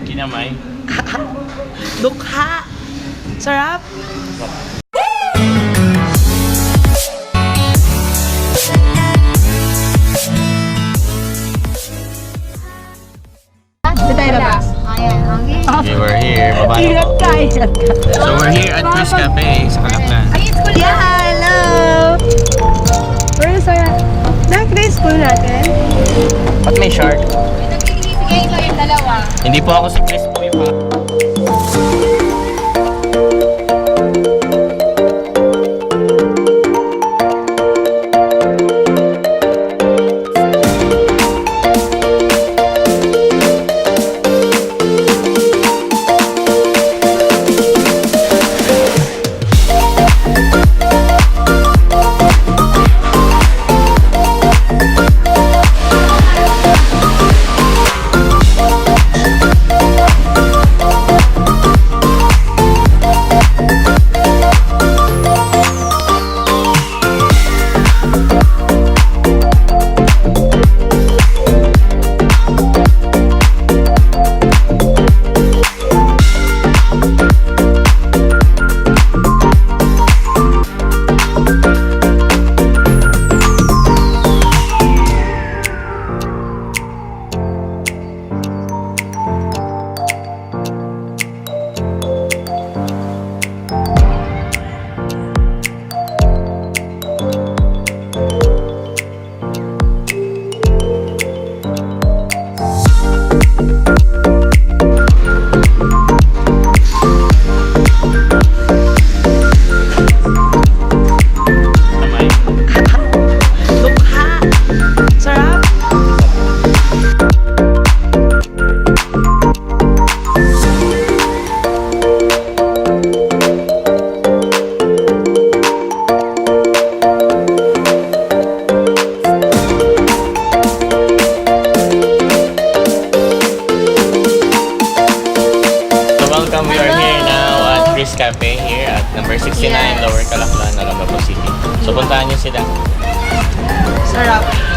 Kinamay. Dukha. Sarap. Okay, we're here. Ingat ka, ingat ka. So we're here at Chryz Cafe sa Kalaklan. Yeah, hello! Where's our... Na-grade school natin? Ba't may shark? Nagbibigay ko yung dalawa. Hindi po ako si Chris po yung welcome. We are here now at Chryz Cafe here at number 69 Lower Kalaklan, Olongapo City. So puntahan niyo sila. Sarap.